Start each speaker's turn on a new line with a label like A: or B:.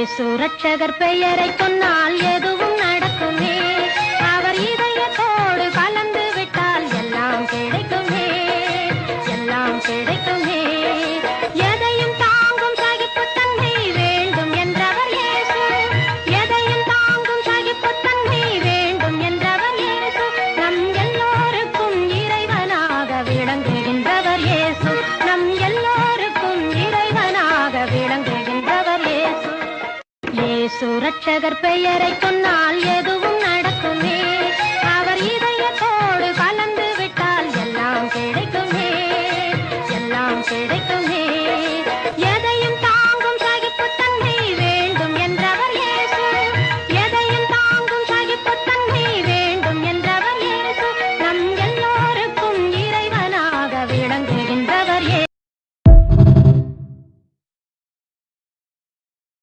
A: இயேசு ரட்சகர் பெயரை சொன்னால் எதுவும் நடக்குமே. அவர் இதயத்தோடு கலந்து விட்டால் எல்லாம் கிடைக்குமே, எல்லாம் கிடைக்குமே. எதையும் தாங்கும் சகிப்புத்தன்மை வேண்டும் என்றவர் இயேசு, எதையும் தாங்கும் சகிப்புத்தன்மை வேண்டும் என்றவர் இயேசு. நம் எல்லோருக்கும் இறைவனாக விளங்குகின்றவர் இயேசு, நம் எல்லோருக்கும் இறைவனாக விளங்குகின்றவர் இயேசு. இயேசு ரட்சகர் பெயரை சொன்னால் எது